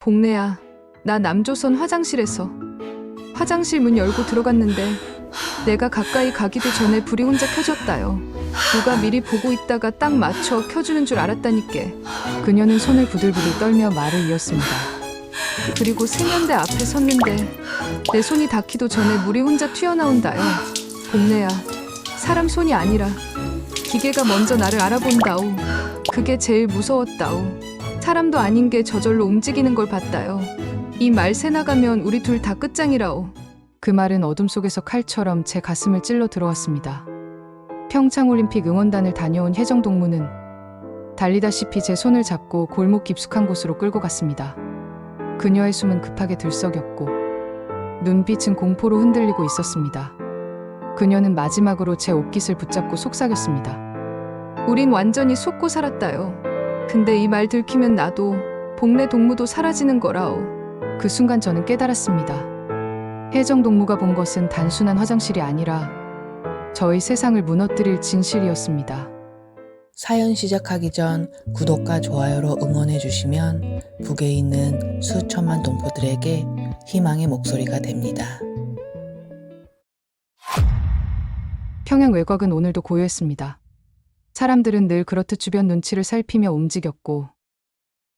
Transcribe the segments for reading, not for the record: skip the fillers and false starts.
복래야, 나 남조선 화장실에서 화장실 문 열고 들어갔는데 내가 가까이 가기도 전에 불이 혼자 켜졌다요. 누가 미리 보고 있다가 딱 맞춰 켜주는 줄 알았다니께. 그녀는 손을 부들부들 떨며 말을 이었습니다. 그리고 세면대 앞에 섰는데 내 손이 닿기도 전에 물이 혼자 튀어나온다요. 복래야, 사람 손이 아니라 기계가 먼저 나를 알아본다오. 그게 제일 무서웠다오. 사람도 아닌 게 저절로 움직이는 걸 봤다요. 이 말 새나가면 우리 둘 다 끝장이라오. 그 말은 어둠 속에서 칼처럼 제 가슴을 찔러 들어왔습니다. 평창올림픽 응원단을 다녀온 혜정 동무는 달리다시피 제 손을 잡고 골목 깊숙한 곳으로 끌고 갔습니다. 그녀의 숨은 급하게 들썩였고 눈빛은 공포로 흔들리고 있었습니다. 그녀는 마지막으로 제 옷깃을 붙잡고 속삭였습니다. 우린 완전히 속고 살았다요. 근데 이 말 들키면 나도 복래 동무도 사라지는 거라오. 그 순간 저는 깨달았습니다. 혜정 동무가 본 것은 단순한 화장실이 아니라 저희 세상을 무너뜨릴 진실이었습니다. 사연 시작하기 전 구독과 좋아요로 응원해 주시면 북에 있는 수천만 동포들에게 희망의 목소리가 됩니다. 평양 외곽은 오늘도 고요했습니다. 사람들은 늘 그렇듯 주변 눈치를 살피며 움직였고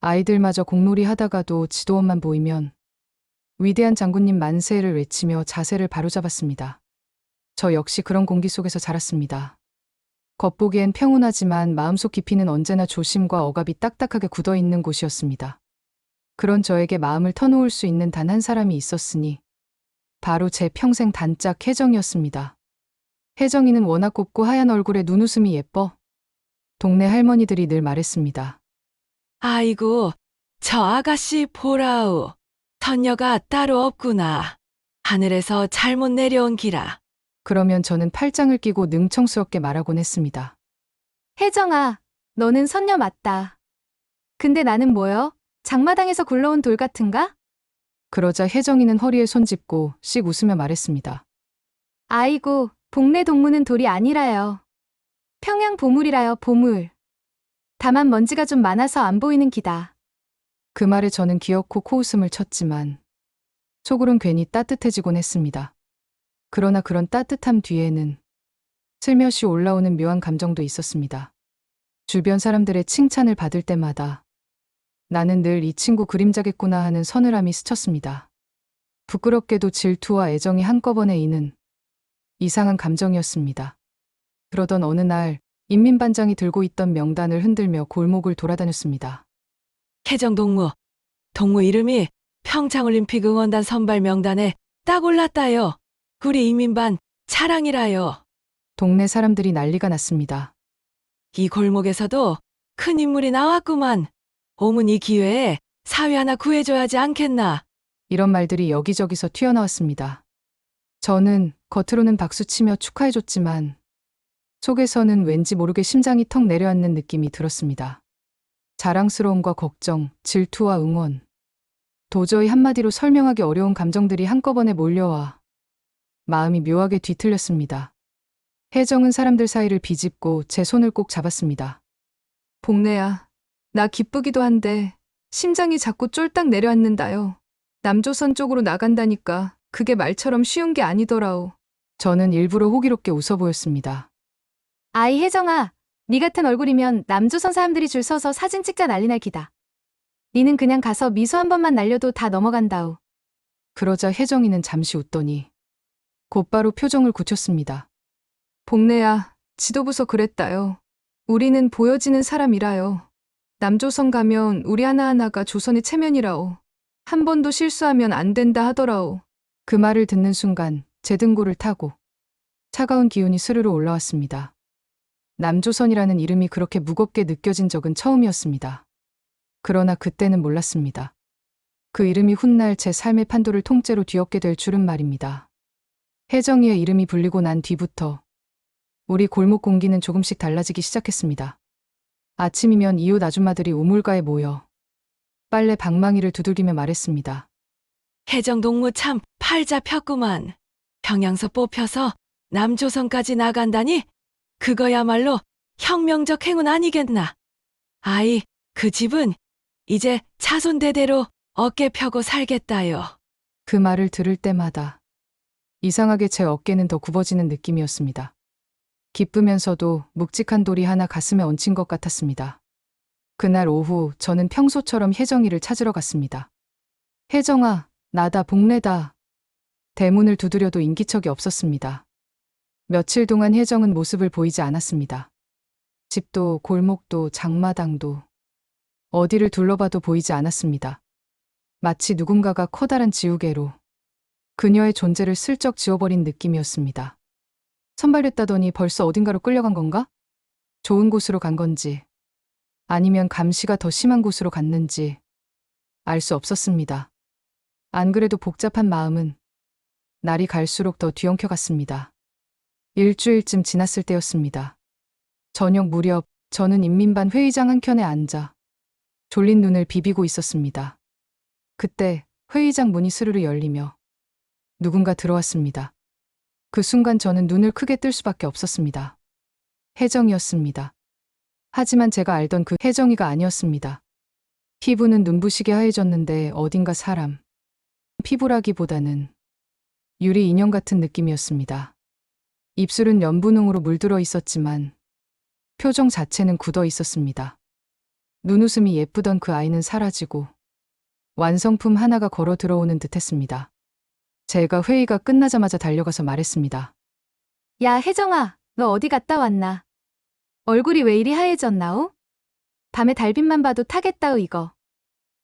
아이들마저 공놀이 하다가도 지도원만 보이면 위대한 장군님 만세를 외치며 자세를 바로잡았습니다. 저 역시 그런 공기 속에서 자랐습니다. 겉보기엔 평온하지만 마음속 깊이는 언제나 조심과 억압이 딱딱하게 굳어있는 곳이었습니다. 그런 저에게 마음을 터놓을 수 있는 단 한 사람이 있었으니 바로 제 평생 단짝 혜정이었습니다. 혜정이는 워낙 곱고 하얀 얼굴에 눈웃음이 예뻐 동네 할머니들이 늘 말했습니다. 아이고, 저 아가씨 보라우. 선녀가 따로 없구나. 하늘에서 잘못 내려온 기라. 그러면 저는 팔짱을 끼고 능청스럽게 말하곤 했습니다. 혜정아, 너는 선녀 맞다. 근데 나는 뭐여? 장마당에서 굴러온 돌 같은가? 그러자 혜정이는 허리에 손짓고 씩 웃으며 말했습니다. 아이고, 복래 동무는 돌이 아니라요. 평양 보물이라요, 보물. 다만 먼지가 좀 많아서 안 보이는 기다. 그 말에 저는 귀엽고 코웃음을 쳤지만 속으론 괜히 따뜻해지곤 했습니다. 그러나 그런 따뜻함 뒤에는 슬며시 올라오는 묘한 감정도 있었습니다. 주변 사람들의 칭찬을 받을 때마다 나는 늘 이 친구 그림자겠구나 하는 서늘함이 스쳤습니다. 부끄럽게도 질투와 애정이 한꺼번에 이는 이상한 감정이었습니다. 그러던 어느 날 인민반장이 들고 있던 명단을 흔들며 골목을 돌아다녔습니다. 혜정 동무 이름이 평창올림픽 응원단 선발 명단에 딱 올랐다요. 우리 인민반 자랑이라요. 동네 사람들이 난리가 났습니다. 이 골목에서도 큰 인물이 나왔구만. 오문 이 기회에 사위 하나 구해줘야지 않겠나. 이런 말들이 여기저기서 튀어나왔습니다. 저는 겉으로는 박수치며 축하해줬지만 속에서는 왠지 모르게 심장이 턱 내려앉는 느낌이 들었습니다. 자랑스러움과 걱정, 질투와 응원. 도저히 한마디로 설명하기 어려운 감정들이 한꺼번에 몰려와 마음이 묘하게 뒤틀렸습니다. 혜정은 사람들 사이를 비집고 제 손을 꼭 잡았습니다. 복래야, 나 기쁘기도 한데 심장이 자꾸 쫄딱 내려앉는다요. 남조선 쪽으로 나간다니까 그게 말처럼 쉬운 게 아니더라오. 저는 일부러 호기롭게 웃어 보였습니다. 아이 혜정아, 네 같은 얼굴이면 남조선 사람들이 줄 서서 사진 찍자 난리 날 기다. 니는 그냥 가서 미소 한 번만 날려도 다 넘어간다우. 그러자 혜정이는 잠시 웃더니 곧바로 표정을 굳혔습니다. 복래야, 지도부서 그랬다요. 우리는 보여지는 사람이라요. 남조선 가면 우리 하나하나가 조선의 체면이라오. 한 번도 실수하면 안 된다 하더라오. 그 말을 듣는 순간 제 등골을 타고 차가운 기운이 스르르 올라왔습니다. 남조선이라는 이름이 그렇게 무겁게 느껴진 적은 처음이었습니다. 그러나 그때는 몰랐습니다. 그 이름이 훗날 제 삶의 판도를 통째로 뒤엎게 될 줄은 말입니다. 혜정이의 이름이 불리고 난 뒤부터 우리 골목 공기는 조금씩 달라지기 시작했습니다. 아침이면 이웃 아줌마들이 우물가에 모여 빨래 방망이를 두들기며 말했습니다. 혜정 동무 참 팔 잡혔구만. 평양서 뽑혀서 남조선까지 나간다니? 그거야말로 혁명적 행운 아니겠나. 아이, 그 집은 이제 자손 대대로 어깨 펴고 살겠다요. 그 말을 들을 때마다 이상하게 제 어깨는 더 굽어지는 느낌이었습니다. 기쁘면서도 묵직한 돌이 하나 가슴에 얹힌 것 같았습니다. 그날 오후 저는 평소처럼 혜정이를 찾으러 갔습니다. 혜정아, 나다, 복래다. 대문을 두드려도 인기척이 없었습니다. 며칠 동안 혜정은 모습을 보이지 않았습니다. 집도 골목도 장마당도 어디를 둘러봐도 보이지 않았습니다. 마치 누군가가 커다란 지우개로 그녀의 존재를 슬쩍 지워버린 느낌이었습니다. 선발됐다더니 벌써 어딘가로 끌려간 건가? 좋은 곳으로 간 건지 아니면 감시가 더 심한 곳으로 갔는지 알 수 없었습니다. 안 그래도 복잡한 마음은 날이 갈수록 더 뒤엉켜 갔습니다. 일주일쯤 지났을 때였습니다. 저녁 무렵 저는 인민반 회의장 한켠에 앉아 졸린 눈을 비비고 있었습니다. 그때 회의장 문이 스르르 열리며 누군가 들어왔습니다. 그 순간 저는 눈을 크게 뜰 수밖에 없었습니다. 혜정이었습니다. 하지만 제가 알던 그 혜정이가 아니었습니다. 피부는 눈부시게 하얘졌는데 어딘가 사람, 피부라기보다는 유리 인형 같은 느낌이었습니다. 입술은 연분홍으로 물들어 있었지만 표정 자체는 굳어 있었습니다. 눈웃음이 예쁘던 그 아이는 사라지고 완성품 하나가 걸어 들어오는 듯 했습니다. 제가 회의가 끝나자마자 달려가서 말했습니다. 야, 혜정아, 너 어디 갔다 왔나? 얼굴이 왜 이리 하얘졌나오? 밤에 달빛만 봐도 타겠다우, 이거.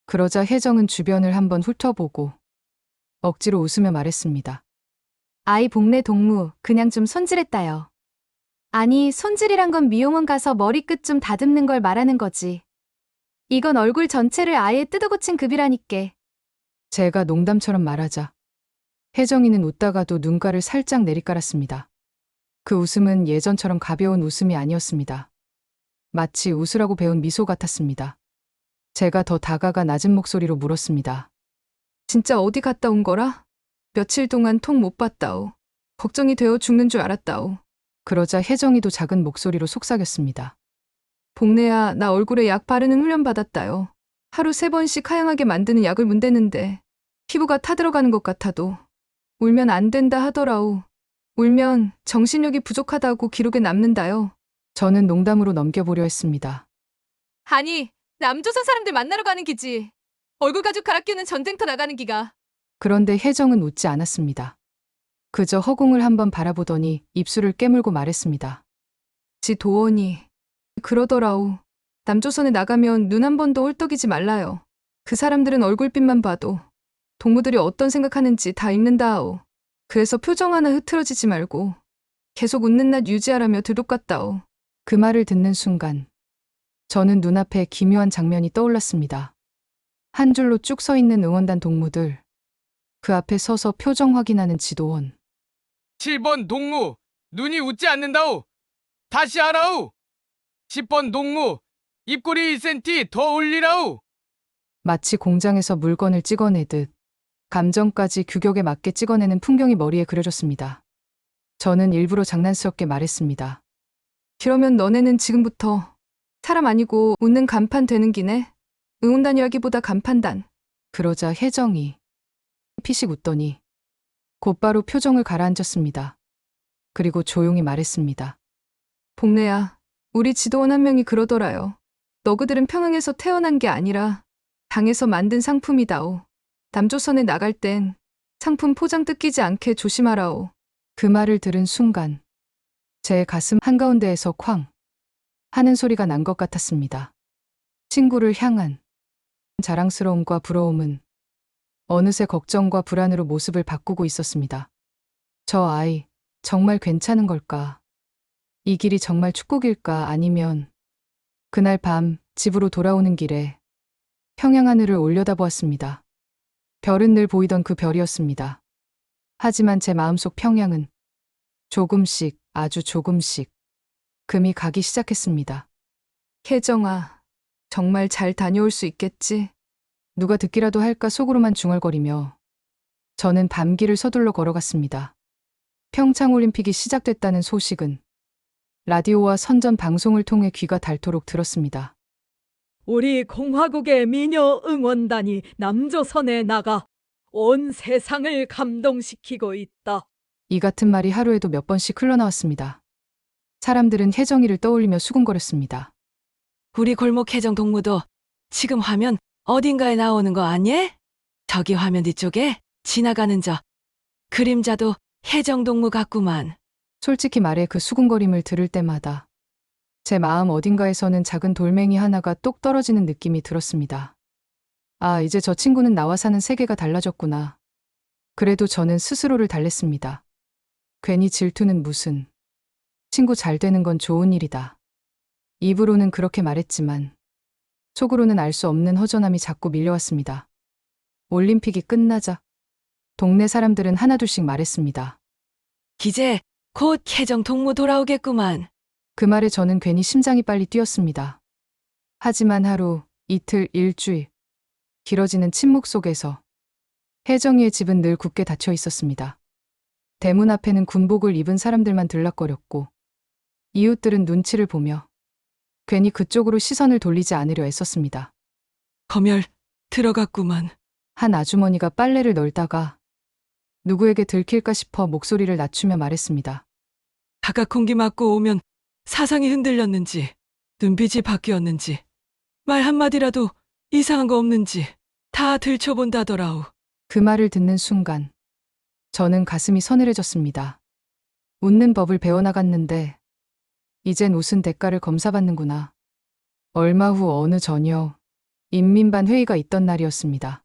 그러자 혜정은 주변을 한번 훑어보고 억지로 웃으며 말했습니다. 아이 복내 동무, 그냥 좀 손질했다요. 아니, 손질이란 건 미용원 가서 머리끝 좀 다듬는 걸 말하는 거지. 이건 얼굴 전체를 아예 뜯어고친 급이라니께. 제가 농담처럼 말하자 혜정이는 웃다가도 눈가를 살짝 내리깔았습니다. 그 웃음은 예전처럼 가벼운 웃음이 아니었습니다. 마치 웃으라고 배운 미소 같았습니다. 제가 더 다가가 낮은 목소리로 물었습니다. 진짜 어디 갔다 온 거라? 며칠 동안 통 못 봤다오. 걱정이 되어 죽는 줄 알았다오. 그러자 혜정이도 작은 목소리로 속삭였습니다. 복래야, 나 얼굴에 약 바르는 훈련 받았다요. 하루 3번씩 하향하게 만드는 약을 문대는데 피부가 타들어가는 것 같아도 울면 안 된다 하더라오. 울면 정신력이 부족하다고 기록에 남는다요. 저는 농담으로 넘겨보려 했습니다. 아니, 남조선 사람들 만나러 가는 기지. 얼굴 가죽 갈아 끼우는 전쟁터 나가는 기가. 그런데 혜정은 웃지 않았습니다. 그저 허공을 한번 바라보더니 입술을 깨물고 말했습니다. 지 도원이 그러더라오. 남조선에 나가면 눈 한 번도 홀떡이지 말라요. 그 사람들은 얼굴빛만 봐도 동무들이 어떤 생각하는지 다 읽는다오. 그래서 표정 하나 흐트러지지 말고 계속 웃는 낯 유지하라며 들독갔다오. 그 말을 듣는 순간 저는 눈앞에 기묘한 장면이 떠올랐습니다. 한 줄로 쭉 서 있는 응원단 동무들, 그 앞에 서서 표정 확인하는 지도원. 7번 동무, 눈이 웃지 않는다오. 다시 하라오. 10번 동무, 입꼬리 1cm 더 올리라오. 마치 공장에서 물건을 찍어내듯 감정까지 규격에 맞게 찍어내는 풍경이 머리에 그려졌습니다. 저는 일부러 장난스럽게 말했습니다. 그러면 너네는 지금부터 사람 아니고 웃는 간판 되는 기네. 응원단 이야기보다 간판단. 그러자 혜정이 피식 웃더니 곧바로 표정을 가라앉혔습니다. 그리고 조용히 말했습니다. 복래야, 우리 지도원 한 명이 그러더라요. 너그들은 평양에서 태어난 게 아니라 당에서 만든 상품이다오. 남조선에 나갈 땐 상품 포장 뜯기지 않게 조심하라오. 그 말을 들은 순간 제 가슴 한가운데에서 쾅 하는 소리가 난 것 같았습니다. 친구를 향한 자랑스러움과 부러움은 어느새 걱정과 불안으로 모습을 바꾸고 있었습니다. 저 아이 정말 괜찮은 걸까? 이 길이 정말 축복일까? 아니면 그날 밤 집으로 돌아오는 길에 평양 하늘을 올려다보았습니다. 별은 늘 보이던 그 별이었습니다. 하지만 제 마음속 평양은 조금씩, 아주 조금씩 금이 가기 시작했습니다. 혜정아, 정말 잘 다녀올 수 있겠지? 누가 듣기라도 할까 속으로만 중얼거리며 저는 밤길을 서둘러 걸어갔습니다. 평창올림픽이 시작됐다는 소식은 라디오와 선전 방송을 통해 귀가 닳도록 들었습니다. 우리 공화국의 미녀 응원단이 남조선에 나가 온 세상을 감동시키고 있다. 이 같은 말이 하루에도 몇 번씩 흘러나왔습니다. 사람들은 혜정이를 떠올리며 수군거렸습니다. 우리 골목 혜정 동무도 지금 화면 어딘가에 나오는 거 아니? 저기 화면 뒤쪽에 지나가는 저 그림자도 혜정 동무 같구만. 솔직히 말해 그 수군거림을 들을 때마다 제 마음 어딘가에서는 작은 돌멩이 하나가 똑 떨어지는 느낌이 들었습니다. 아, 이제 저 친구는 나와 사는 세계가 달라졌구나. 그래도 저는 스스로를 달랬습니다. 괜히 질투는 무슨. 친구 잘 되는 건 좋은 일이다. 입으로는 그렇게 말했지만 속으로는 알 수 없는 허전함이 자꾸 밀려왔습니다. 올림픽이 끝나자 동네 사람들은 하나둘씩 말했습니다. 이제 곧 혜정 동무 돌아오겠구만. 그 말에 저는 괜히 심장이 빨리 뛰었습니다. 하지만 하루, 이틀, 일주일 길어지는 침묵 속에서 혜정이의 집은 늘 굳게 닫혀 있었습니다. 대문 앞에는 군복을 입은 사람들만 들락거렸고 이웃들은 눈치를 보며 괜히 그쪽으로 시선을 돌리지 않으려 애썼습니다. 검열 들어갔구만. 한 아주머니가 빨래를 널다가 누구에게 들킬까 싶어 목소리를 낮추며 말했습니다. 바깥 공기 맞고 오면 사상이 흔들렸는지 눈빛이 바뀌었는지 말 한마디라도 이상한 거 없는지 다 들춰본다더라우. 그 말을 듣는 순간 저는 가슴이 서늘해졌습니다. 웃는 법을 배워나갔는데 이젠 웃은 대가를 검사받는구나. 얼마 후 어느 저녁 인민반 회의가 있던 날이었습니다.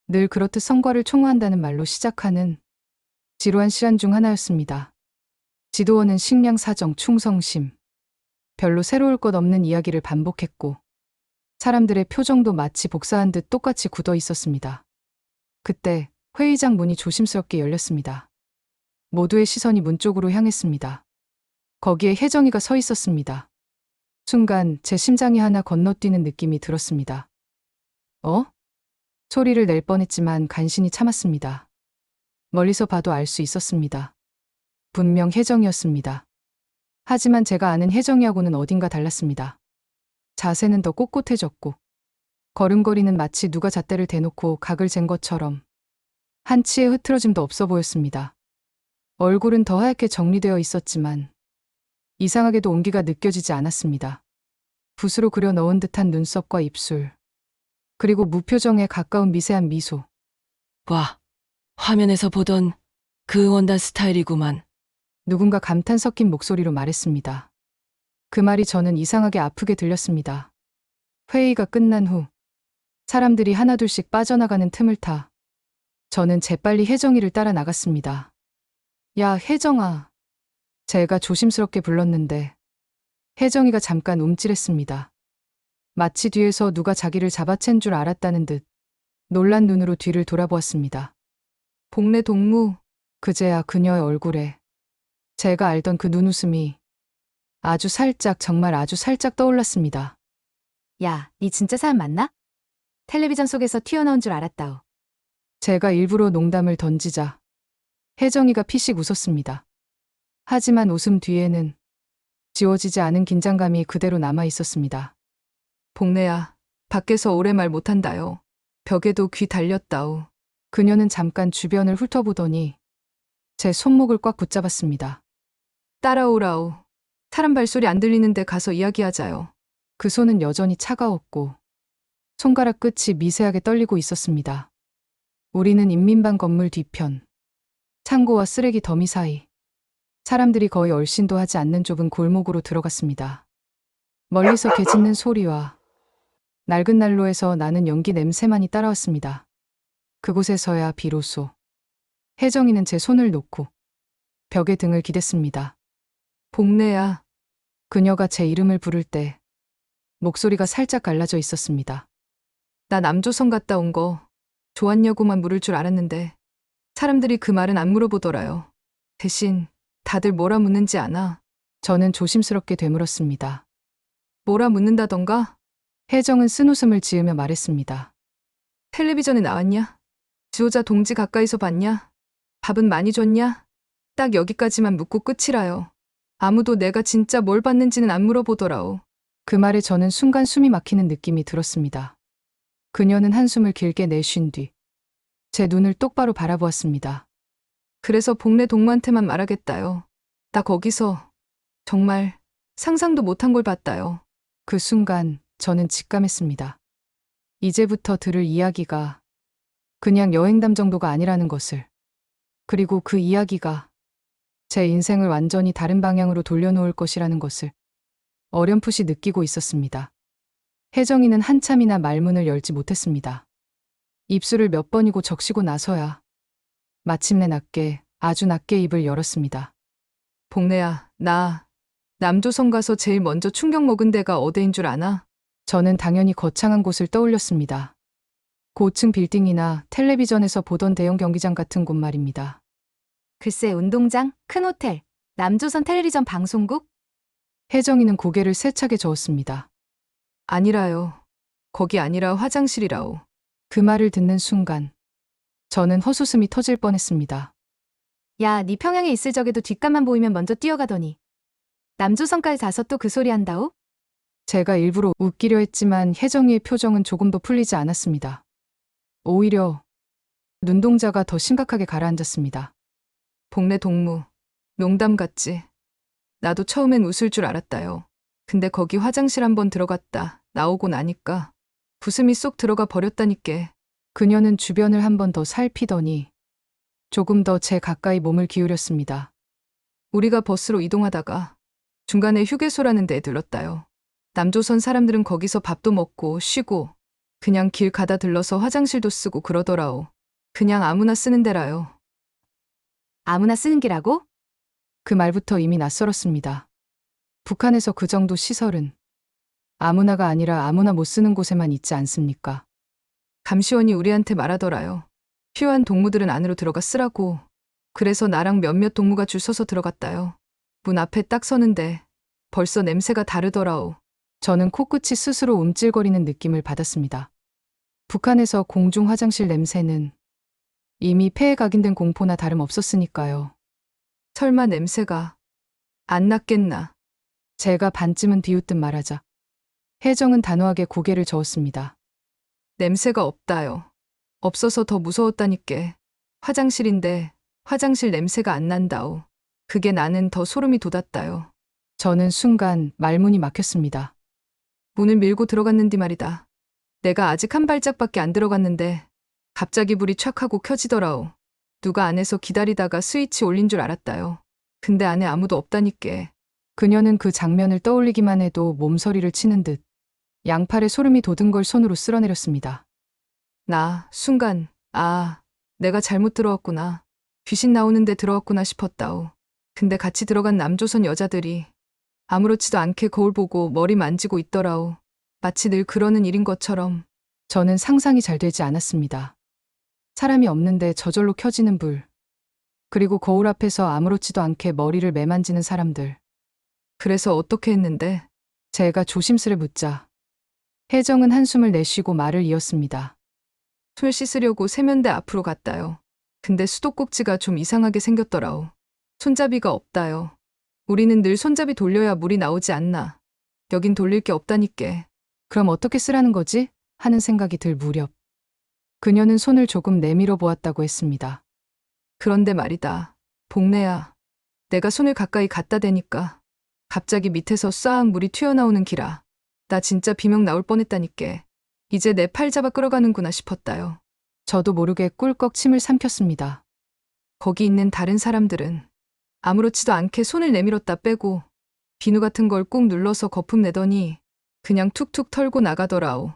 늘 그렇듯 성과를 총화한다는 말로 시작하는 지루한 시간 중 하나였습니다. 지도원은 식량 사정, 충성심, 별로 새로울 것 없는 이야기를 반복했고 사람들의 표정도 마치 복사한 듯 똑같이 굳어 있었습니다. 그때 회의장 문이 조심스럽게 열렸습니다. 모두의 시선이 문 쪽으로 향했습니다. 거기에 혜정이가 서 있었습니다. 순간 제 심장이 하나 건너뛰는 느낌이 들었습니다. 어? 소리를 낼 뻔했지만 간신히 참았습니다. 멀리서 봐도 알 수 있었습니다. 분명 혜정이었습니다. 하지만 제가 아는 혜정이하고는 어딘가 달랐습니다. 자세는 더 꼿꼿해졌고 걸음걸이는 마치 누가 잣대를 대놓고 각을 잰 것처럼 한치의 흐트러짐도 없어 보였습니다. 얼굴은 더 하얗게 정리되어 있었지만 이상하게도 온기가 느껴지지 않았습니다. 붓으로 그려 넣은 듯한 눈썹과 입술, 그리고 무표정에 가까운 미세한 미소. 와, 화면에서 보던 그 응원단 스타일이구만. 누군가 감탄 섞인 목소리로 말했습니다. 그 말이 저는 이상하게 아프게 들렸습니다. 회의가 끝난 후 사람들이 하나둘씩 빠져나가는 틈을 타 저는 재빨리 혜정이를 따라 나갔습니다. 야, 혜정아. 제가 조심스럽게 불렀는데 혜정이가 잠깐 움찔했습니다. 마치 뒤에서 누가 자기를 잡아챈 줄 알았다는 듯 놀란 눈으로 뒤를 돌아보았습니다. 복내 동무, 그제야 그녀의 얼굴에 제가 알던 그 눈웃음이 아주 살짝, 정말 아주 살짝 떠올랐습니다. 야, 니 진짜 사람 맞나? 텔레비전 속에서 튀어나온 줄 알았다오. 제가 일부러 농담을 던지자 혜정이가 피식 웃었습니다. 하지만 웃음 뒤에는 지워지지 않은 긴장감이 그대로 남아 있었습니다. 복내야, 밖에서 오래 말 못한다요. 벽에도 귀 달렸다오. 그녀는 잠깐 주변을 훑어보더니 제 손목을 꽉 붙잡았습니다. 따라오라오. 사람 발소리 안 들리는데 가서 이야기하자요. 그 손은 여전히 차가웠고 손가락 끝이 미세하게 떨리고 있었습니다. 우리는 인민반 건물 뒤편, 창고와 쓰레기 더미 사이, 사람들이 거의 얼씬도 하지 않는 좁은 골목으로 들어갔습니다. 멀리서 개 짖는 소리와 낡은 난로에서 나는 연기 냄새만이 따라왔습니다. 그곳에서야 비로소 혜정이는 제 손을 놓고 벽에 등을 기댔습니다. 복내야, 그녀가 제 이름을 부를 때 목소리가 살짝 갈라져 있었습니다. 나 남조선 갔다 온 거 좋았냐고만 물을 줄 알았는데 사람들이 그 말은 안 물어보더라요. 대신 다들 뭐라 묻는지 아나? 저는 조심스럽게 되물었습니다. 뭐라 묻는다던가? 혜정은 쓴웃음을 지으며 말했습니다. 텔레비전에 나왔냐? 지호자 동지 가까이서 봤냐? 밥은 많이 줬냐? 딱 여기까지만 묻고 끝이라요. 아무도 내가 진짜 뭘 봤는지는 안 물어보더라오. 그 말에 저는 순간 숨이 막히는 느낌이 들었습니다. 그녀는 한숨을 길게 내쉰 뒤 제 눈을 똑바로 바라보았습니다. 그래서 복내 동무한테만 말하겠다요. 나 거기서 정말 상상도 못한 걸 봤다요. 그 순간 저는 직감했습니다. 이제부터 들을 이야기가 그냥 여행담 정도가 아니라는 것을, 그리고 그 이야기가 제 인생을 완전히 다른 방향으로 돌려놓을 것이라는 것을 어렴풋이 느끼고 있었습니다. 혜정이는 한참이나 말문을 열지 못했습니다. 입술을 몇 번이고 적시고 나서야 마침내 낮게, 아주 낮게 입을 열었습니다. 복내야, 나 남조선 가서 제일 먼저 충격 먹은 데가 어디인 줄 아나? 저는 당연히 거창한 곳을 떠올렸습니다. 고층 빌딩이나 텔레비전에서 보던 대형 경기장 같은 곳 말입니다. 글쎄, 운동장, 큰 호텔, 남조선 텔레비전 방송국? 혜정이는 고개를 세차게 저었습니다. 아니라요. 거기 아니라 화장실이라오. 그 말을 듣는 순간 저는 헛웃음이 터질 뻔했습니다. 야, 네 평양에 있을 적에도 뒷감만 보이면 먼저 뛰어가더니 남조선까지 가서 또 그 소리 한다오? 제가 일부러 웃기려 했지만 혜정이의 표정은 조금도 풀리지 않았습니다. 오히려 눈동자가 더 심각하게 가라앉았습니다. 복내 동무, 농담 같지? 나도 처음엔 웃을 줄 알았다요. 근데 거기 화장실 한번 들어갔다 나오고 나니까 웃음이 쏙 들어가 버렸다니께. 그녀는 주변을 한 번 더 살피더니 조금 더 제 가까이 몸을 기울였습니다. 우리가 버스로 이동하다가 중간에 휴게소라는 데에 들렀다요. 남조선 사람들은 거기서 밥도 먹고 쉬고 그냥 길 가다 들러서 화장실도 쓰고 그러더라오. 그냥 아무나 쓰는 데라요. 아무나 쓰는 게라고? 그 말부터 이미 낯설었습니다. 북한에서 그 정도 시설은 아무나가 아니라 아무나 못 쓰는 곳에만 있지 않습니까? 감시원이 우리한테 말하더라요. 필요한 동무들은 안으로 들어가 쓰라고. 그래서 나랑 몇몇 동무가 줄 서서 들어갔다요. 문 앞에 딱 서는데 벌써 냄새가 다르더라오. 저는 코끝이 스스로 움찔거리는 느낌을 받았습니다. 북한에서 공중 화장실 냄새는 이미 폐에 각인된 공포나 다름없었으니까요. 설마 냄새가 안 났겠나. 제가 반쯤은 비웃듯 말하자 혜정은 단호하게 고개를 저었습니다. 냄새가 없다요. 없어서 더 무서웠다니께. 화장실인데 화장실 냄새가 안 난다오. 그게 나는 더 소름이 돋았다요. 저는 순간 말문이 막혔습니다. 문을 밀고 들어갔는디 말이다. 내가 아직 한 발짝밖에 안 들어갔는데 갑자기 불이 촥 하고 켜지더라오. 누가 안에서 기다리다가 스위치 올린 줄 알았다요. 근데 안에 아무도 없다니께. 그녀는 그 장면을 떠올리기만 해도 몸서리를 치는 듯 양팔에 소름이 돋은 걸 손으로 쓸어내렸습니다. 나 순간 내가 잘못 들어왔구나. 귀신 나오는데 들어왔구나 싶었다오. 근데 같이 들어간 남조선 여자들이 아무렇지도 않게 거울 보고 머리 만지고 있더라오. 마치 늘 그러는 일인 것처럼. 저는 상상이 잘 되지 않았습니다. 사람이 없는데 저절로 켜지는 불, 그리고 거울 앞에서 아무렇지도 않게 머리를 매만지는 사람들. 그래서 어떻게 했는데? 제가 조심스레 묻자 혜정은 한숨을 내쉬고 말을 이었습니다. 손 씻으려고 세면대 앞으로 갔다요. 근데 수도꼭지가 좀 이상하게 생겼더라오. 손잡이가 없다요. 우리는 늘 손잡이 돌려야 물이 나오지 않나. 여긴 돌릴 게 없다니께. 그럼 어떻게 쓰라는 거지? 하는 생각이 들 무렵 그녀는 손을 조금 내밀어 보았다고 했습니다. 그런데 말이다. 복내야. 내가 손을 가까이 갖다 대니까 갑자기 밑에서 싹 물이 튀어나오는 기라. 나 진짜 비명 나올 뻔했다니께. 이제 내 팔 잡아 끌어가는구나 싶었다요. 저도 모르게 꿀꺽 침을 삼켰습니다. 거기 있는 다른 사람들은 아무렇지도 않게 손을 내밀었다 빼고 비누 같은 걸 꾹 눌러서 거품 내더니 그냥 툭툭 털고 나가더라오.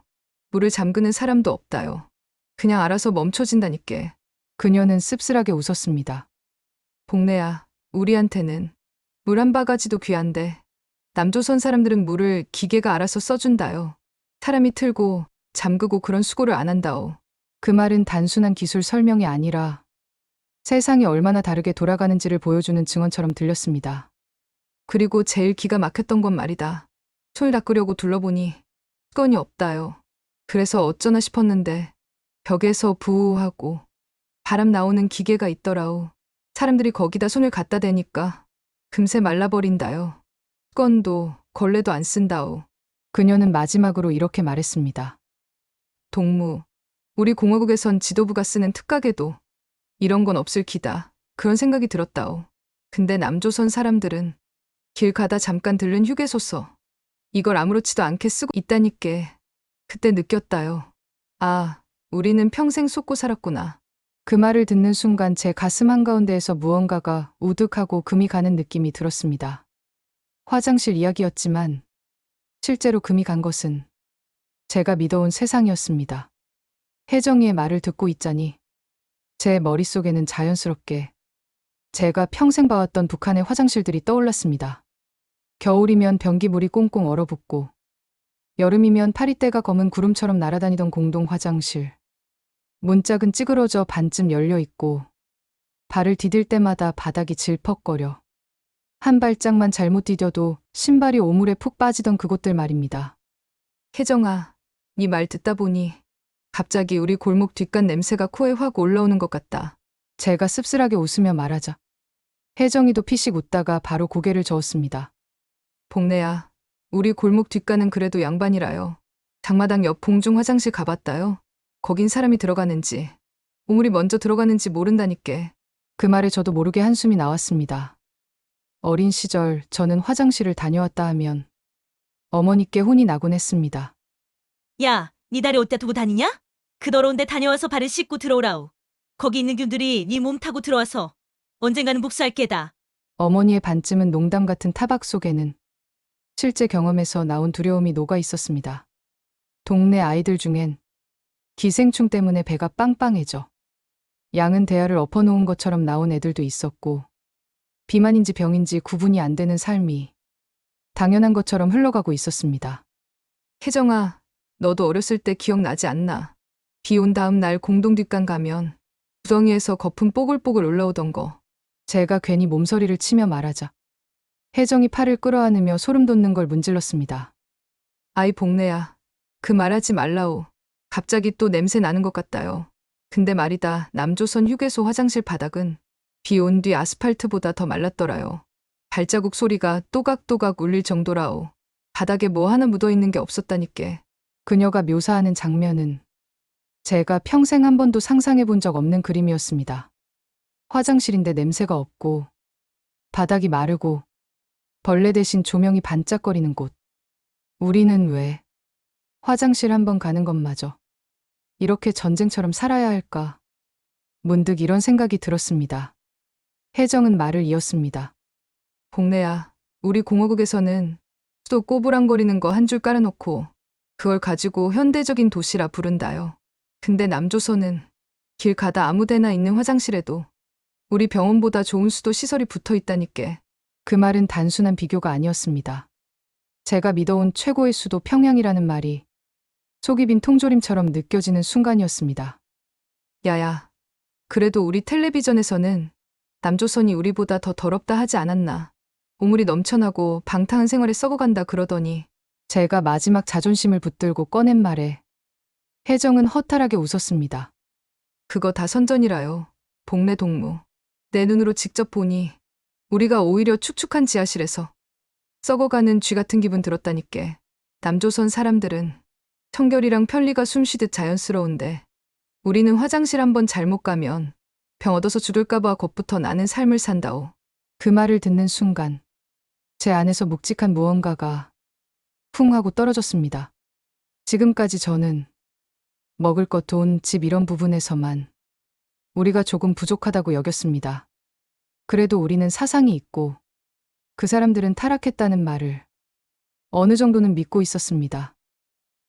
물을 잠그는 사람도 없다요. 그냥 알아서 멈춰진다니께. 그녀는 씁쓸하게 웃었습니다. 복내야, 우리한테는 물 한 바가지도 귀한데 남조선 사람들은 물을 기계가 알아서 써준다요. 사람이 틀고 잠그고 그런 수고를 안 한다오. 그 말은 단순한 기술 설명이 아니라 세상이 얼마나 다르게 돌아가는지를 보여주는 증언처럼 들렸습니다. 그리고 제일 기가 막혔던 건 말이다. 손을 닦으려고 둘러보니 수건이 없다요. 그래서 어쩌나 싶었는데 벽에서 부우하고 바람 나오는 기계가 있더라오. 사람들이 거기다 손을 갖다 대니까 금세 말라버린다요. 수건도 걸레도 안 쓴다오. 그녀는 마지막으로 이렇게 말했습니다. 동무, 우리 공화국에선 지도부가 쓰는 특각에도 이런 건 없을 기다. 그런 생각이 들었다오. 근데 남조선 사람들은 길 가다 잠깐 들른 휴게소 써. 이걸 아무렇지도 않게 쓰고 있다니께. 그때 느꼈다요. 아, 우리는 평생 속고 살았구나. 그 말을 듣는 순간 제 가슴 한가운데에서 무언가가 우득하고 금이 가는 느낌이 들었습니다. 화장실 이야기였지만 실제로 금이 간 것은 제가 믿어온 세상이었습니다. 혜정이의 말을 듣고 있자니 제 머릿속에는 자연스럽게 제가 평생 봐왔던 북한의 화장실들이 떠올랐습니다. 겨울이면 변기물이 꽁꽁 얼어붙고 여름이면 파리떼가 검은 구름처럼 날아다니던 공동 화장실. 문짝은 찌그러져 반쯤 열려 있고 발을 디딜 때마다 바닥이 질퍽거려 한 발짝만 잘못 디뎌도 신발이 오물에 푹 빠지던 그곳들 말입니다. 혜정아, 네 말 듣다 보니 갑자기 우리 골목 뒷간 냄새가 코에 확 올라오는 것 같다. 제가 씁쓸하게 웃으며 말하자 혜정이도 피식 웃다가 바로 고개를 저었습니다. 복내야, 우리 골목 뒷간은 그래도 양반이라요. 장마당 옆 봉중 화장실 가봤다요. 거긴 사람이 들어가는지 오물이 먼저 들어가는지 모른다니께. 그 말에 저도 모르게 한숨이 나왔습니다. 어린 시절 저는 화장실을 다녀왔다 하면 어머니께 혼이 나곤 했습니다. 야, 네 다리 어디다 두고 다니냐? 그 더러운 데 다녀와서 발을 씻고 들어오라우. 거기 있는 균들이 네 몸 타고 들어와서 언젠가는 묵수할 게다. 어머니의 반쯤은 농담 같은 타박 속에는 실제 경험에서 나온 두려움이 녹아 있었습니다. 동네 아이들 중엔 기생충 때문에 배가 빵빵해져 양은 대야를 엎어놓은 것처럼 나온 애들도 있었고 비만인지 병인지 구분이 안 되는 삶이 당연한 것처럼 흘러가고 있었습니다. 혜정아, 너도 어렸을 때 기억나지 않나? 비 온 다음 날 공동 뒷간 가면 구덩이에서 거품 뽀글뽀글 올라오던 거. 제가 괜히 몸서리를 치며 말하자 혜정이 팔을 끌어안으며 소름 돋는 걸 문질렀습니다. 아이 복내야, 그 말하지 말라오. 갑자기 또 냄새 나는 것 같다요. 근데 말이다, 남조선 휴게소 화장실 바닥은 비 온 뒤 아스팔트보다 더 말랐더라요. 발자국 소리가 또각또각 울릴 정도라오. 바닥에 뭐 하나 묻어있는 게 없었다니께. 그녀가 묘사하는 장면은 제가 평생 한 번도 상상해 본 적 없는 그림이었습니다. 화장실인데 냄새가 없고 바닥이 마르고 벌레 대신 조명이 반짝거리는 곳. 우리는 왜 화장실 한 번 가는 것마저 이렇게 전쟁처럼 살아야 할까? 문득 이런 생각이 들었습니다. 혜정은 말을 이었습니다. 복내야, 우리 공화국에서는 또 꼬부랑거리는 거 한 줄 깔아놓고 그걸 가지고 현대적인 도시라 부른다요. 근데 남조선은 길 가다 아무데나 있는 화장실에도 우리 병원보다 좋은 수도 시설이 붙어 있다니께. 그 말은 단순한 비교가 아니었습니다. 제가 믿어온 최고의 수도 평양이라는 말이 속이 빈 통조림처럼 느껴지는 순간이었습니다. 야야, 그래도 우리 텔레비전에서는 남조선이 우리보다 더 더럽다 하지 않았나. 오물이 넘쳐나고 방탕한 생활에 썩어간다 그러더니. 제가 마지막 자존심을 붙들고 꺼낸 말에 혜정은 허탈하게 웃었습니다. 그거 다 선전이라요. 복내 동무. 내 눈으로 직접 보니 우리가 오히려 축축한 지하실에서 썩어가는 쥐 같은 기분 들었다니께. 남조선 사람들은 청결이랑 편리가 숨쉬듯 자연스러운데 우리는 화장실 한번 잘못 가면 병 얻어서 죽을까봐 겁부터 나는 삶을 산다오. 그 말을 듣는 순간 제 안에서 묵직한 무언가가 쿵 하고 떨어졌습니다. 지금까지 저는 먹을 것, 돈, 집 이런 부분에서만 우리가 조금 부족하다고 여겼습니다. 그래도 우리는 사상이 있고 그 사람들은 타락했다는 말을 어느 정도는 믿고 있었습니다.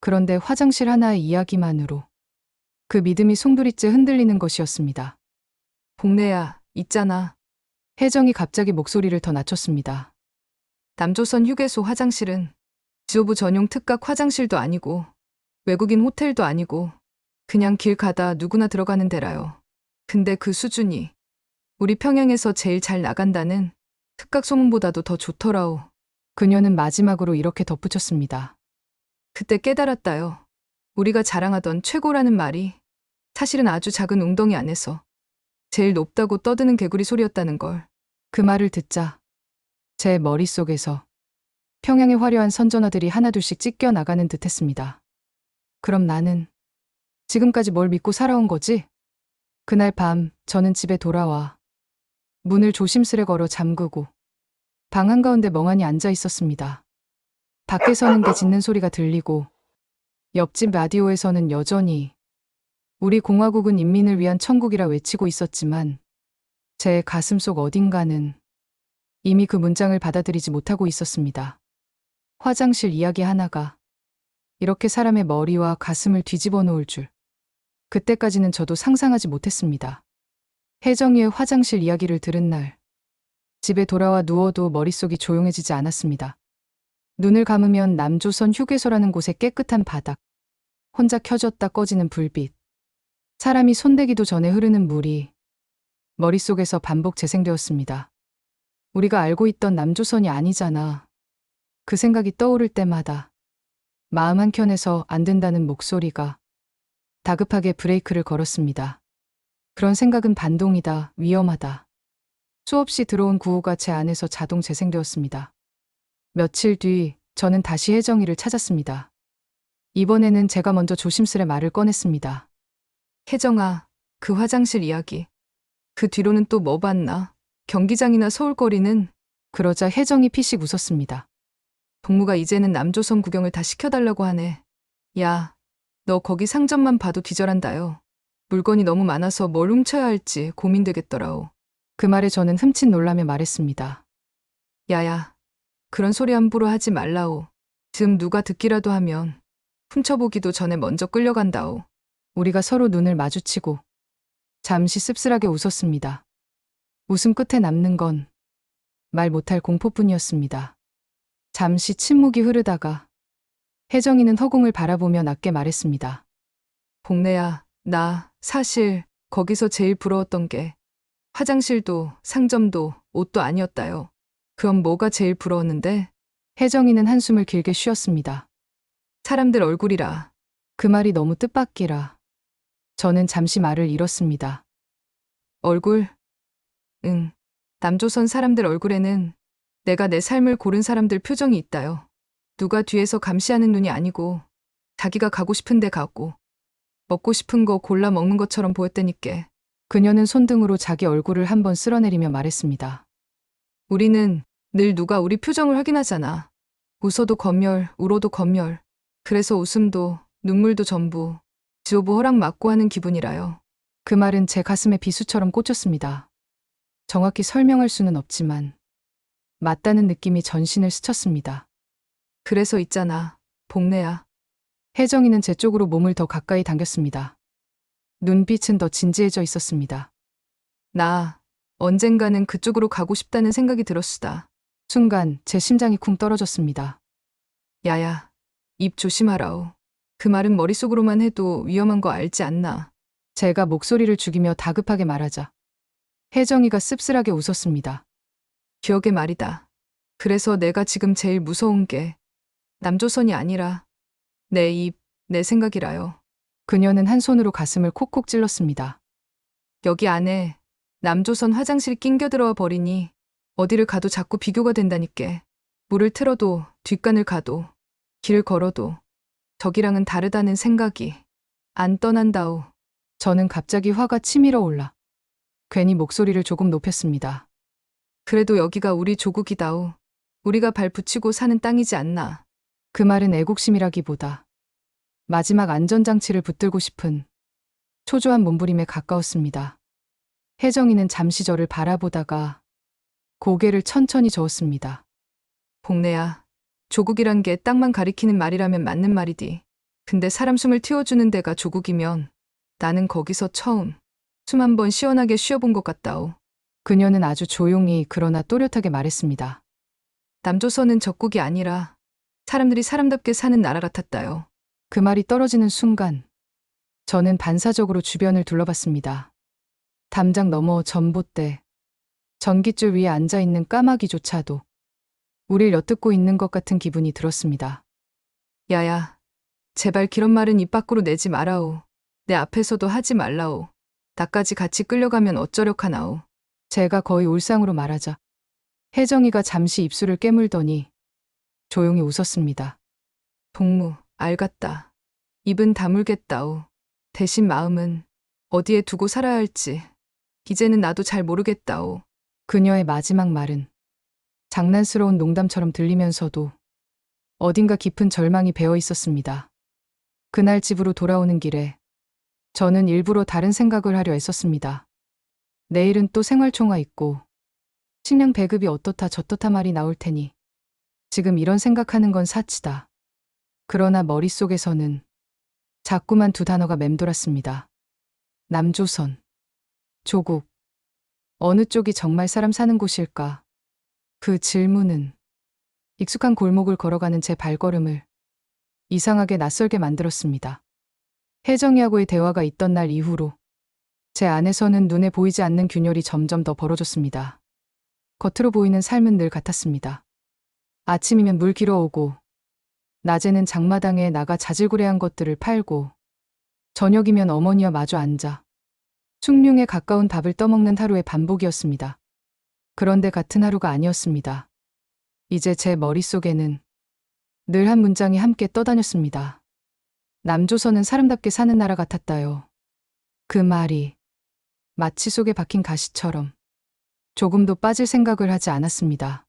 그런데 화장실 하나의 이야기만으로 그 믿음이 송두리째 흔들리는 것이었습니다. 복내야, 있잖아. 혜정이 갑자기 목소리를 더 낮췄습니다. 남조선 휴게소 화장실은 지도부 전용 특각 화장실도 아니고 외국인 호텔도 아니고 그냥 길 가다 누구나 들어가는 데라요. 근데 그 수준이 우리 평양에서 제일 잘 나간다는 특각 소문보다도 더 좋더라오. 그녀는 마지막으로 이렇게 덧붙였습니다. 그때 깨달았다요. 우리가 자랑하던 최고라는 말이 사실은 아주 작은 웅덩이 안에서 제일 높다고 떠드는 개구리 소리였다는 걸. 그 말을 듣자 제 머릿속에서 평양의 화려한 선전화들이 하나둘씩 찢겨 나가는 듯했습니다. 그럼 나는 지금까지 뭘 믿고 살아온 거지? 그날 밤 저는 집에 돌아와 문을 조심스레 걸어 잠그고 방 한가운데 멍하니 앉아 있었습니다. 밖에서는 개 짖는 소리가 들리고 옆집 라디오에서는 여전히 우리 공화국은 인민을 위한 천국이라 외치고 있었지만 제 가슴속 어딘가는 이미 그 문장을 받아들이지 못하고 있었습니다. 화장실 이야기 하나가 이렇게 사람의 머리와 가슴을 뒤집어 놓을 줄 그때까지는 저도 상상하지 못했습니다. 혜정이의 화장실 이야기를 들은 날 집에 돌아와 누워도 머릿속이 조용해지지 않았습니다. 눈을 감으면 남조선 휴게소라는 곳의 깨끗한 바닥, 혼자 켜졌다 꺼지는 불빛, 사람이 손대기도 전에 흐르는 물이 머릿속에서 반복 재생되었습니다. 우리가 알고 있던 남조선이 아니잖아. 그 생각이 떠오를 때마다 마음 한켠에서 안 된다는 목소리가 다급하게 브레이크를 걸었습니다. 그런 생각은 반동이다, 위험하다. 수없이 들어온 구호가 제 안에서 자동 재생되었습니다. 며칠 뒤 저는 다시 혜정이를 찾았습니다. 이번에는 제가 먼저 조심스레 말을 꺼냈습니다. 혜정아, 그 화장실 이야기. 그 뒤로는 또 뭐 봤나? 경기장이나 서울거리는? 그러자 혜정이 피식 웃었습니다. 동무가 이제는 남조선 구경을 다 시켜달라고 하네. 야, 너 거기 상점만 봐도 기절한다요. 물건이 너무 많아서 뭘 훔쳐야 할지 고민되겠더라오. 그 말에 저는 흠칫 놀라며 말했습니다. 야야, 그런 소리 함부로 하지 말라오. 지금 누가 듣기라도 하면 훔쳐보기도 전에 먼저 끌려간다오. 우리가 서로 눈을 마주치고 잠시 씁쓸하게 웃었습니다. 웃음 끝에 남는 건 말 못할 공포뿐이었습니다. 잠시 침묵이 흐르다가 혜정이는 허공을 바라보며 낮게 말했습니다. 복래야, 나 사실 거기서 제일 부러웠던 게 화장실도 상점도 옷도 아니었다요. 그럼 뭐가 제일 부러웠는데? 혜정이는 한숨을 길게 쉬었습니다. 사람들 얼굴이라. 그 말이 너무 뜻밖이라 저는 잠시 말을 잃었습니다. 얼굴? 응. 남조선 사람들 얼굴에는 내가 내 삶을 고른 사람들 표정이 있다요. 누가 뒤에서 감시하는 눈이 아니고 자기가 가고 싶은 데 가고 먹고 싶은 거 골라 먹는 것처럼 보였다니까. 그녀는 손등으로 자기 얼굴을 한번 쓸어내리며 말했습니다. 우리는 늘 누가 우리 표정을 확인하잖아. 웃어도 검열, 울어도 검열. 그래서 웃음도 눈물도 전부 지오부 허락 맞고 하는 기분이라요. 그 말은 제 가슴에 비수처럼 꽂혔습니다. 정확히 설명할 수는 없지만 맞다는 느낌이 전신을 스쳤습니다. 그래서 있잖아, 복래야. 혜정이는 제 쪽으로 몸을 더 가까이 당겼습니다. 눈빛은 더 진지해져 있었습니다. 나 언젠가는 그쪽으로 가고 싶다는 생각이 들었수다. 순간 제 심장이 쿵 떨어졌습니다. 야야, 입 조심하라오. 그 말은 머릿속으로만 해도 위험한 거 알지 않나. 제가 목소리를 죽이며 다급하게 말하자 혜정이가 씁쓸하게 웃었습니다. 기억의 말이다. 그래서 내가 지금 제일 무서운 게 남조선이 아니라 내 입, 내 생각이라요. 그녀는 한 손으로 가슴을 콕콕 찔렀습니다. 여기 안에 남조선 화장실 낑겨 들어와 버리니 어디를 가도 자꾸 비교가 된다니까. 물을 틀어도 뒷간을 가도 길을 걸어도 저기랑은 다르다는 생각이 안 떠난다오. 저는 갑자기 화가 치밀어 올라 괜히 목소리를 조금 높였습니다. 그래도 여기가 우리 조국이다오. 우리가 발 붙이고 사는 땅이지 않나. 그 말은 애국심이라기보다 마지막 안전장치를 붙들고 싶은 초조한 몸부림에 가까웠습니다. 혜정이는 잠시 저를 바라보다가 고개를 천천히 저었습니다. 복래야, 조국이란 게 땅만 가리키는 말이라면 맞는 말이디. 근데 사람 숨을 틔워주는 데가 조국이면 나는 거기서 처음 숨 한 번 시원하게 쉬어본 것 같다오. 그녀는 아주 조용히 그러나 또렷하게 말했습니다. 남조선은 적국이 아니라 사람들이 사람답게 사는 나라 같았다요. 그 말이 떨어지는 순간 저는 반사적으로 주변을 둘러봤습니다. 담장 너머 전봇대, 전깃줄 위에 앉아있는 까마귀조차도 우릴 엿듣고 있는 것 같은 기분이 들었습니다. 야야, 제발 그런 말은 입 밖으로 내지 마라오. 내 앞에서도 하지 말라오. 나까지 같이 끌려가면 어쩌려하나오. 제가 거의 울상으로 말하자 혜정이가 잠시 입술을 깨물더니 조용히 웃었습니다. 동무, 알갔다. 입은 다물겠다오. 대신 마음은 어디에 두고 살아야 할지 이제는 나도 잘 모르겠다오. 그녀의 마지막 말은 장난스러운 농담처럼 들리면서도 어딘가 깊은 절망이 배어 있었습니다. 그날 집으로 돌아오는 길에 저는 일부러 다른 생각을 하려 애썼습니다. 내일은 또 생활총화 있고 식량 배급이 어떻다 저떻다 말이 나올 테니 지금 이런 생각하는 건 사치다. 그러나 머릿속에서는 자꾸만 두 단어가 맴돌았습니다. 남조선, 조국. 어느 쪽이 정말 사람 사는 곳일까? 그 질문은 익숙한 골목을 걸어가는 제 발걸음을 이상하게 낯설게 만들었습니다. 혜정이하고의 대화가 있던 날 이후로 제 안에서는 눈에 보이지 않는 균열이 점점 더 벌어졌습니다. 겉으로 보이는 삶은 늘 같았습니다. 아침이면 물 길어오고 낮에는 장마당에 나가 자질구레한 것들을 팔고 저녁이면 어머니와 마주 앉아 숭늉에 가까운 밥을 떠먹는 하루의 반복이었습니다. 그런데 같은 하루가 아니었습니다. 이제 제 머릿속에는 늘 한 문장이 함께 떠다녔습니다. 남조선은 사람답게 사는 나라 같았다요. 그 말이 마치 속에 박힌 가시처럼 조금도 빠질 생각을 하지 않았습니다.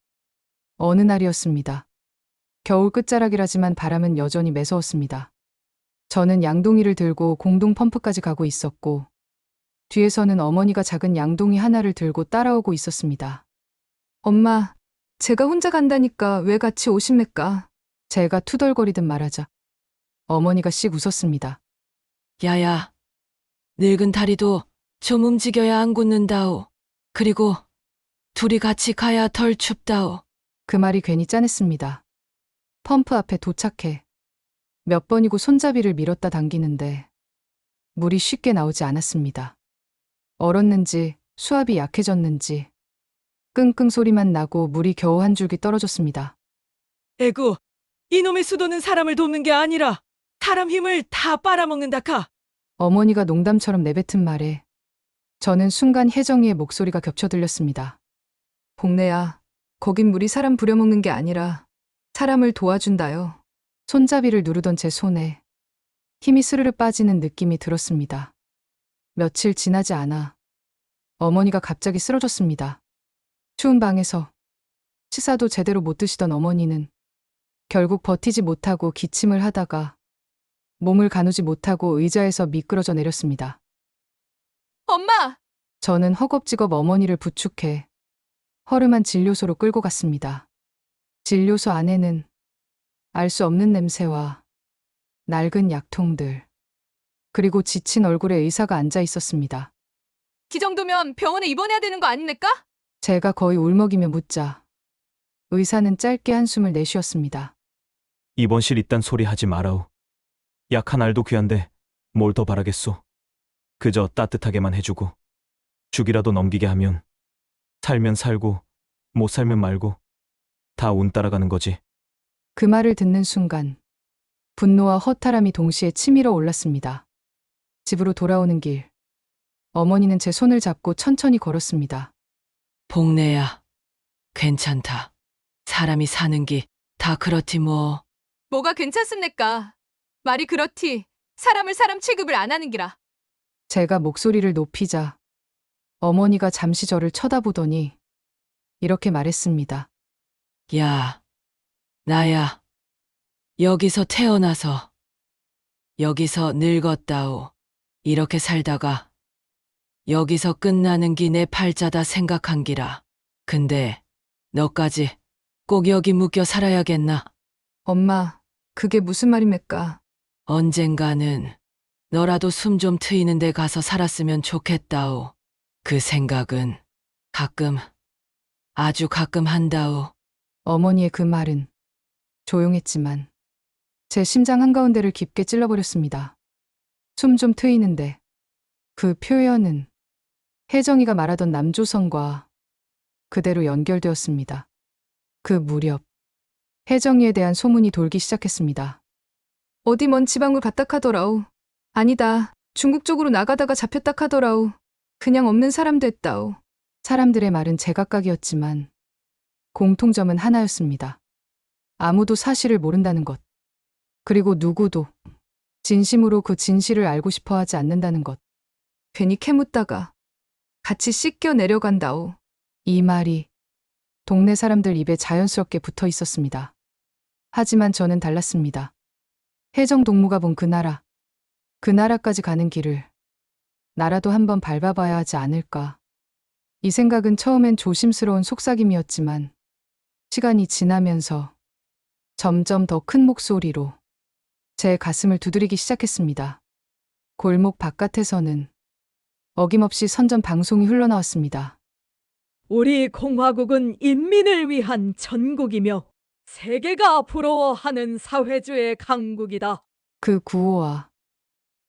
어느 날이었습니다. 겨울 끝자락이라지만 바람은 여전히 매서웠습니다. 저는 양동이를 들고 공동 펌프까지 가고 있었고 뒤에서는 어머니가 작은 양동이 하나를 들고 따라오고 있었습니다. 엄마, 제가 혼자 간다니까 왜 같이 오십니까? 제가 투덜거리듯 말하자 어머니가 씩 웃었습니다. 야야, 늙은 다리도 좀 움직여야 안 굳는다오. 그리고 둘이 같이 가야 덜 춥다오. 그 말이 괜히 짠했습니다. 펌프 앞에 도착해 몇 번이고 손잡이를 밀었다 당기는데 물이 쉽게 나오지 않았습니다. 얼었는지 수압이 약해졌는지 끙끙 소리만 나고 물이 겨우 한 줄기 떨어졌습니다. 에구, 이놈의 수도는 사람을 돕는 게 아니라 사람 힘을 다 빨아먹는다카. 어머니가 농담처럼 내뱉은 말에 저는 순간 혜정이의 목소리가 겹쳐 들렸습니다. 복내야, 거긴 물이 사람 부려먹는 게 아니라 사람을 도와준다요. 손잡이를 누르던 제 손에 힘이 스르르 빠지는 느낌이 들었습니다. 며칠 지나지 않아 어머니가 갑자기 쓰러졌습니다. 추운 방에서 식사도 제대로 못 드시던 어머니는 결국 버티지 못하고 기침을 하다가 몸을 가누지 못하고 의자에서 미끄러져 내렸습니다. 엄마! 저는 허겁지겁 어머니를 부축해 허름한 진료소로 끌고 갔습니다. 진료소 안에는 알 수 없는 냄새와 낡은 약통들, 그리고 지친 얼굴에 의사가 앉아 있었습니다. 이 정도면 병원에 입원해야 되는 거 아닙니까? 제가 거의 울먹이며 묻자 의사는 짧게 한숨을 내쉬었습니다. 입원실 있단 소리 하지 마라우. 약한 알도 귀한데 뭘 더 바라겠소. 그저 따뜻하게만 해주고 죽이라도 넘기게 하면 살면 살고 못 살면 말고 다 운 따라가는 거지. 그 말을 듣는 순간 분노와 허탈함이 동시에 치밀어 올랐습니다. 집으로 돌아오는 길, 어머니는 제 손을 잡고 천천히 걸었습니다. 복내야, 괜찮다. 사람이 사는 기 다 그렇지 뭐. 뭐가 괜찮습니까? 말이 그렇디 사람을 사람 취급을 안 하는 기라. 제가 목소리를 높이자 어머니가 잠시 저를 쳐다보더니 이렇게 말했습니다. 야, 나야. 여기서 태어나서 여기서 늙었다오. 이렇게 살다가 여기서 끝나는 기 내 팔자다 생각한 기라. 근데 너까지 꼭 여기 묶여 살아야겠나? 엄마, 그게 무슨 말입니까? 언젠가는 너라도 숨 좀 트이는 데 가서 살았으면 좋겠다오. 그 생각은 가끔, 아주 가끔 한다오. 어머니의 그 말은 조용했지만 제 심장 한가운데를 깊게 찔러버렸습니다. 숨 좀 트이는데 그 표현은 혜정이가 말하던 남조선과 그대로 연결되었습니다. 그 무렵 혜정이에 대한 소문이 돌기 시작했습니다. 어디 먼 지방을 갔다 카더라우. 아니다, 중국 쪽으로 나가다가 잡혔다 카더라우. 그냥 없는 사람 됐다우. 사람들의 말은 제각각이었지만 공통점은 하나였습니다. 아무도 사실을 모른다는 것. 그리고 누구도 진심으로 그 진실을 알고 싶어 하지 않는다는 것. 괜히 캐묻다가 같이 씻겨 내려간다오. 이 말이 동네 사람들 입에 자연스럽게 붙어 있었습니다. 하지만 저는 달랐습니다. 해정 동무가 본 그 나라까지 가는 길을 나라도 한번 밟아봐야 하지 않을까. 이 생각은 처음엔 조심스러운 속삭임이었지만 시간이 지나면서 점점 더 큰 목소리로 제 가슴을 두드리기 시작했습니다. 골목 바깥에서는 어김없이 선전 방송이 흘러나왔습니다. 우리 공화국은 인민을 위한 전국이며 세계가 부러워하는 사회주의 강국이다. 그 구호와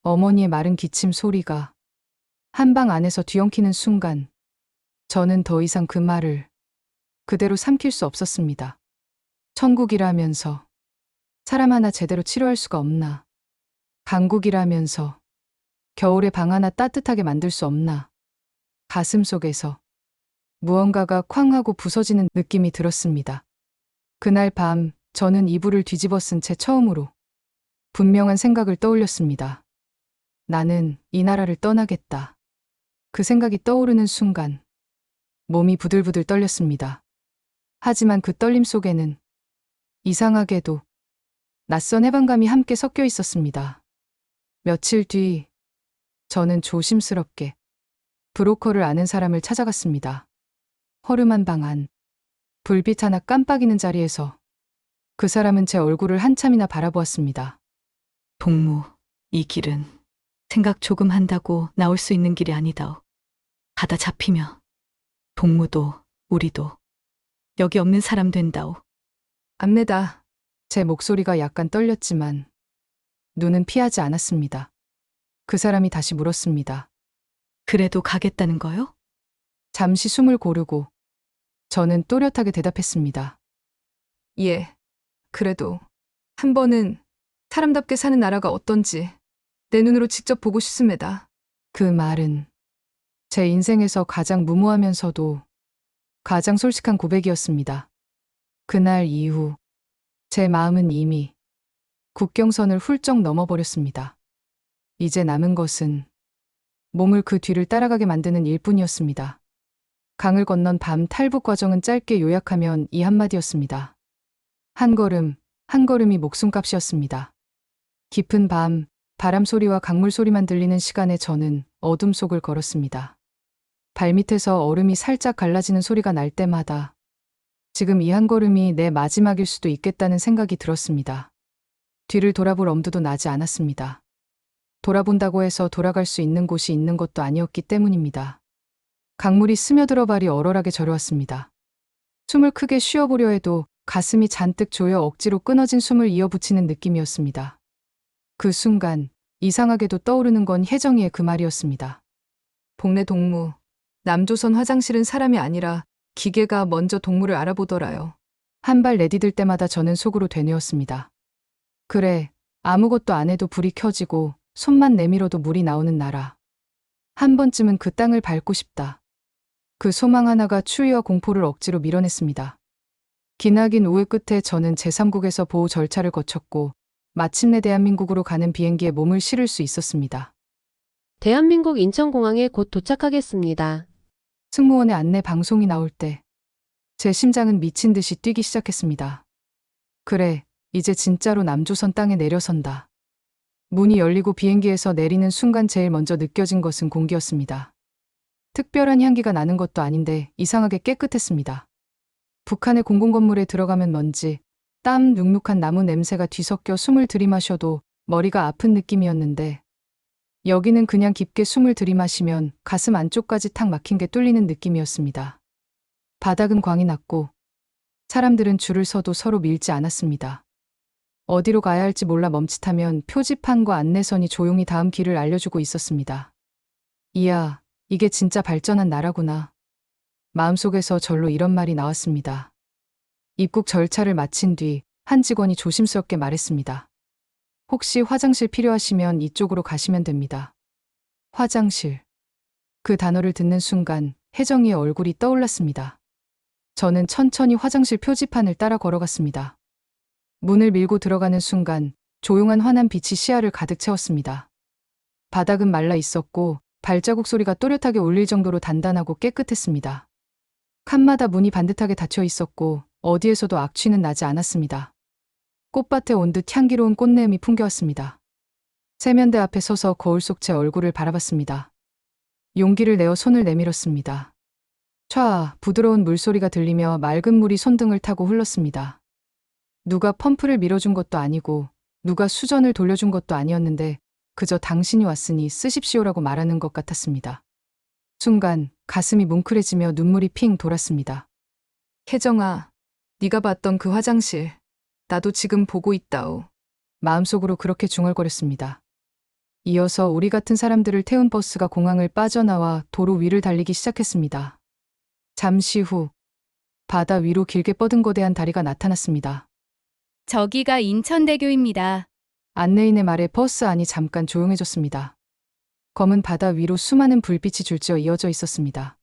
어머니의 마른 기침 소리가 한방 안에서 뒤엉키는 순간 저는 더 이상 그 말을 그대로 삼킬 수 없었습니다. 천국이라면서 사람 하나 제대로 치료할 수가 없나? 강국이라면서 겨울에 방 하나 따뜻하게 만들 수 없나? 가슴 속에서 무언가가 쾅 하고 부서지는 느낌이 들었습니다. 그날 밤 저는 이불을 뒤집어 쓴 채 처음으로 분명한 생각을 떠올렸습니다. 나는 이 나라를 떠나겠다. 그 생각이 떠오르는 순간 몸이 부들부들 떨렸습니다. 하지만 그 떨림 속에는 이상하게도 낯선 해방감이 함께 섞여 있었습니다. 며칠 뒤 저는 조심스럽게 브로커를 아는 사람을 찾아갔습니다. 허름한 방 안, 불빛 하나 깜빡이는 자리에서 그 사람은 제 얼굴을 한참이나 바라보았습니다. 동무, 이 길은 생각 조금 한다고 나올 수 있는 길이 아니다오. 가다 잡히면 동무도 우리도 여기 없는 사람 된다오. 안내다. 제 목소리가 약간 떨렸지만 눈은 피하지 않았습니다. 그 사람이 다시 물었습니다. 그래도 가겠다는 거요? 잠시 숨을 고르고 저는 또렷하게 대답했습니다. 예. 그래도 한 번은 사람답게 사는 나라가 어떤지 내 눈으로 직접 보고 싶습니다. 그 말은 제 인생에서 가장 무모하면서도 가장 솔직한 고백이었습니다. 그날 이후 제 마음은 이미 국경선을 훌쩍 넘어버렸습니다. 이제 남은 것은 몸을 그 뒤를 따라가게 만드는 일뿐이었습니다. 강을 건넌 밤 탈북 과정은 짧게 요약하면 이 한마디였습니다. 한 걸음, 한 걸음이 목숨값이었습니다. 깊은 밤, 바람 소리와 강물 소리만 들리는 시간에 저는 어둠 속을 걸었습니다. 발밑에서 얼음이 살짝 갈라지는 소리가 날 때마다 지금 이 한 걸음이 내 마지막일 수도 있겠다는 생각이 들었습니다. 뒤를 돌아볼 엄두도 나지 않았습니다. 돌아본다고 해서 돌아갈 수 있는 곳이 있는 것도 아니었기 때문입니다. 강물이 스며들어 발이 얼얼하게 저려왔습니다. 숨을 크게 쉬어보려 해도 가슴이 잔뜩 조여 억지로 끊어진 숨을 이어붙이는 느낌이었습니다. 그 순간 이상하게도 떠오르는 건 혜정이의 그 말이었습니다. 복내 동무, 남조선 화장실은 사람이 아니라 기계가 먼저 동무를 알아보더라요. 한 발 내디딜 때마다 저는 속으로 되뇌었습니다. 그래, 아무것도 안 해도 불이 켜지고 손만 내밀어도 물이 나오는 나라. 한 번쯤은 그 땅을 밟고 싶다. 그 소망 하나가 추위와 공포를 억지로 밀어냈습니다. 기나긴 우회 끝에 저는 제3국에서 보호 절차를 거쳤고 마침내 대한민국으로 가는 비행기에 몸을 실을 수 있었습니다. 대한민국 인천공항에 곧 도착하겠습니다. 승무원의 안내 방송이 나올 때 제 심장은 미친 듯이 뛰기 시작했습니다. 그래, 이제 진짜로 남조선 땅에 내려선다. 문이 열리고 비행기에서 내리는 순간 제일 먼저 느껴진 것은 공기였습니다. 특별한 향기가 나는 것도 아닌데 이상하게 깨끗했습니다. 북한의 공공건물에 들어가면 먼지, 땀, 눅눅한 나무 냄새가 뒤섞여 숨을 들이마셔도 머리가 아픈 느낌이었는데 여기는 그냥 깊게 숨을 들이마시면 가슴 안쪽까지 탁 막힌 게 뚫리는 느낌이었습니다. 바닥은 광이 났고 사람들은 줄을 서도 서로 밀지 않았습니다. 어디로 가야 할지 몰라 멈칫하면 표지판과 안내선이 조용히 다음 길을 알려주고 있었습니다. 이야, 이게 진짜 발전한 나라구나. 마음속에서 절로 이런 말이 나왔습니다. 입국 절차를 마친 뒤 한 직원이 조심스럽게 말했습니다. 혹시 화장실 필요하시면 이쪽으로 가시면 됩니다. 화장실. 그 단어를 듣는 순간 혜정이의 얼굴이 떠올랐습니다. 저는 천천히 화장실 표지판을 따라 걸어갔습니다. 문을 밀고 들어가는 순간 조용한 환한 빛이 시야를 가득 채웠습니다. 바닥은 말라 있었고 발자국 소리가 또렷하게 울릴 정도로 단단하고 깨끗했습니다. 칸마다 문이 반듯하게 닫혀 있었고 어디에서도 악취는 나지 않았습니다. 꽃밭에 온 듯 향기로운 꽃내음이 풍겨왔습니다. 세면대 앞에 서서 거울 속 제 얼굴을 바라봤습니다. 용기를 내어 손을 내밀었습니다. 촤, 부드러운 물소리가 들리며 맑은 물이 손등을 타고 흘렀습니다. 누가 펌프를 밀어준 것도 아니고 누가 수전을 돌려준 것도 아니었는데 그저 당신이 왔으니 쓰십시오라고 말하는 것 같았습니다. 순간 가슴이 뭉클해지며 눈물이 핑 돌았습니다. 혜정아, 네가 봤던 그 화장실 나도 지금 보고 있다오. 마음속으로 그렇게 중얼거렸습니다. 이어서 우리 같은 사람들을 태운 버스가 공항을 빠져나와 도로 위를 달리기 시작했습니다. 잠시 후 바다 위로 길게 뻗은 거대한 다리가 나타났습니다. 저기가 인천대교입니다. 안내인의 말에 버스 안이 잠깐 조용해졌습니다. 검은 바다 위로 수많은 불빛이 줄지어 이어져 있었습니다.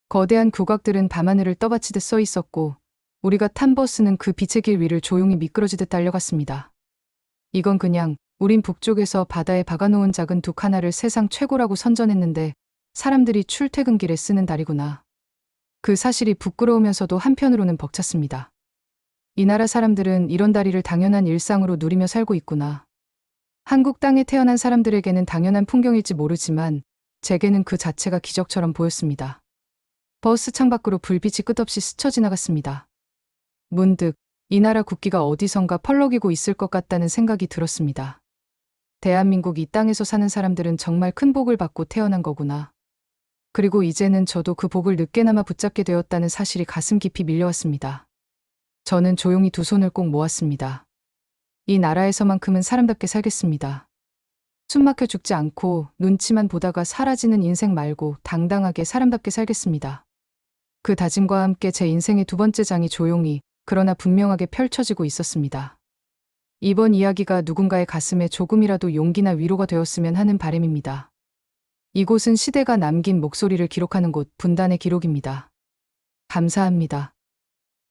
거대한 규각들은 밤하늘을 떠받치듯 써 있었고 우리가 탄 버스는 그 빛의 길 위를 조용히 미끄러지듯 달려갔습니다. 이건 그냥 우린 북쪽에서 바다에 박아놓은 작은 둑 하나를 세상 최고라고 선전했는데 사람들이 출퇴근길에 쓰는 다리구나. 그 사실이 부끄러우면서도 한편으로는 벅찼습니다. 이 나라 사람들은 이런 다리를 당연한 일상으로 누리며 살고 있구나. 한국 땅에 태어난 사람들에게는 당연한 풍경일지 모르지만 제게는 그 자체가 기적처럼 보였습니다. 버스 창밖으로 불빛이 끝없이 스쳐 지나갔습니다. 문득 이 나라 국기가 어디선가 펄럭이고 있을 것 같다는 생각이 들었습니다. 대한민국 이 땅에서 사는 사람들은 정말 큰 복을 받고 태어난 거구나. 그리고 이제는 저도 그 복을 늦게나마 붙잡게 되었다는 사실이 가슴 깊이 밀려왔습니다. 저는 조용히 두 손을 꼭 모았습니다. 이 나라에서만큼은 사람답게 살겠습니다. 숨막혀 죽지 않고 눈치만 보다가 사라지는 인생 말고 당당하게 사람답게 살겠습니다. 그 다짐과 함께 제 인생의 두 번째 장이 조용히 그러나 분명하게 펼쳐지고 있었습니다. 이번 이야기가 누군가의 가슴에 조금이라도 용기나 위로가 되었으면 하는 바람입니다. 이곳은 시대가 남긴 목소리를 기록하는 곳 분단의 기록입니다. 감사합니다.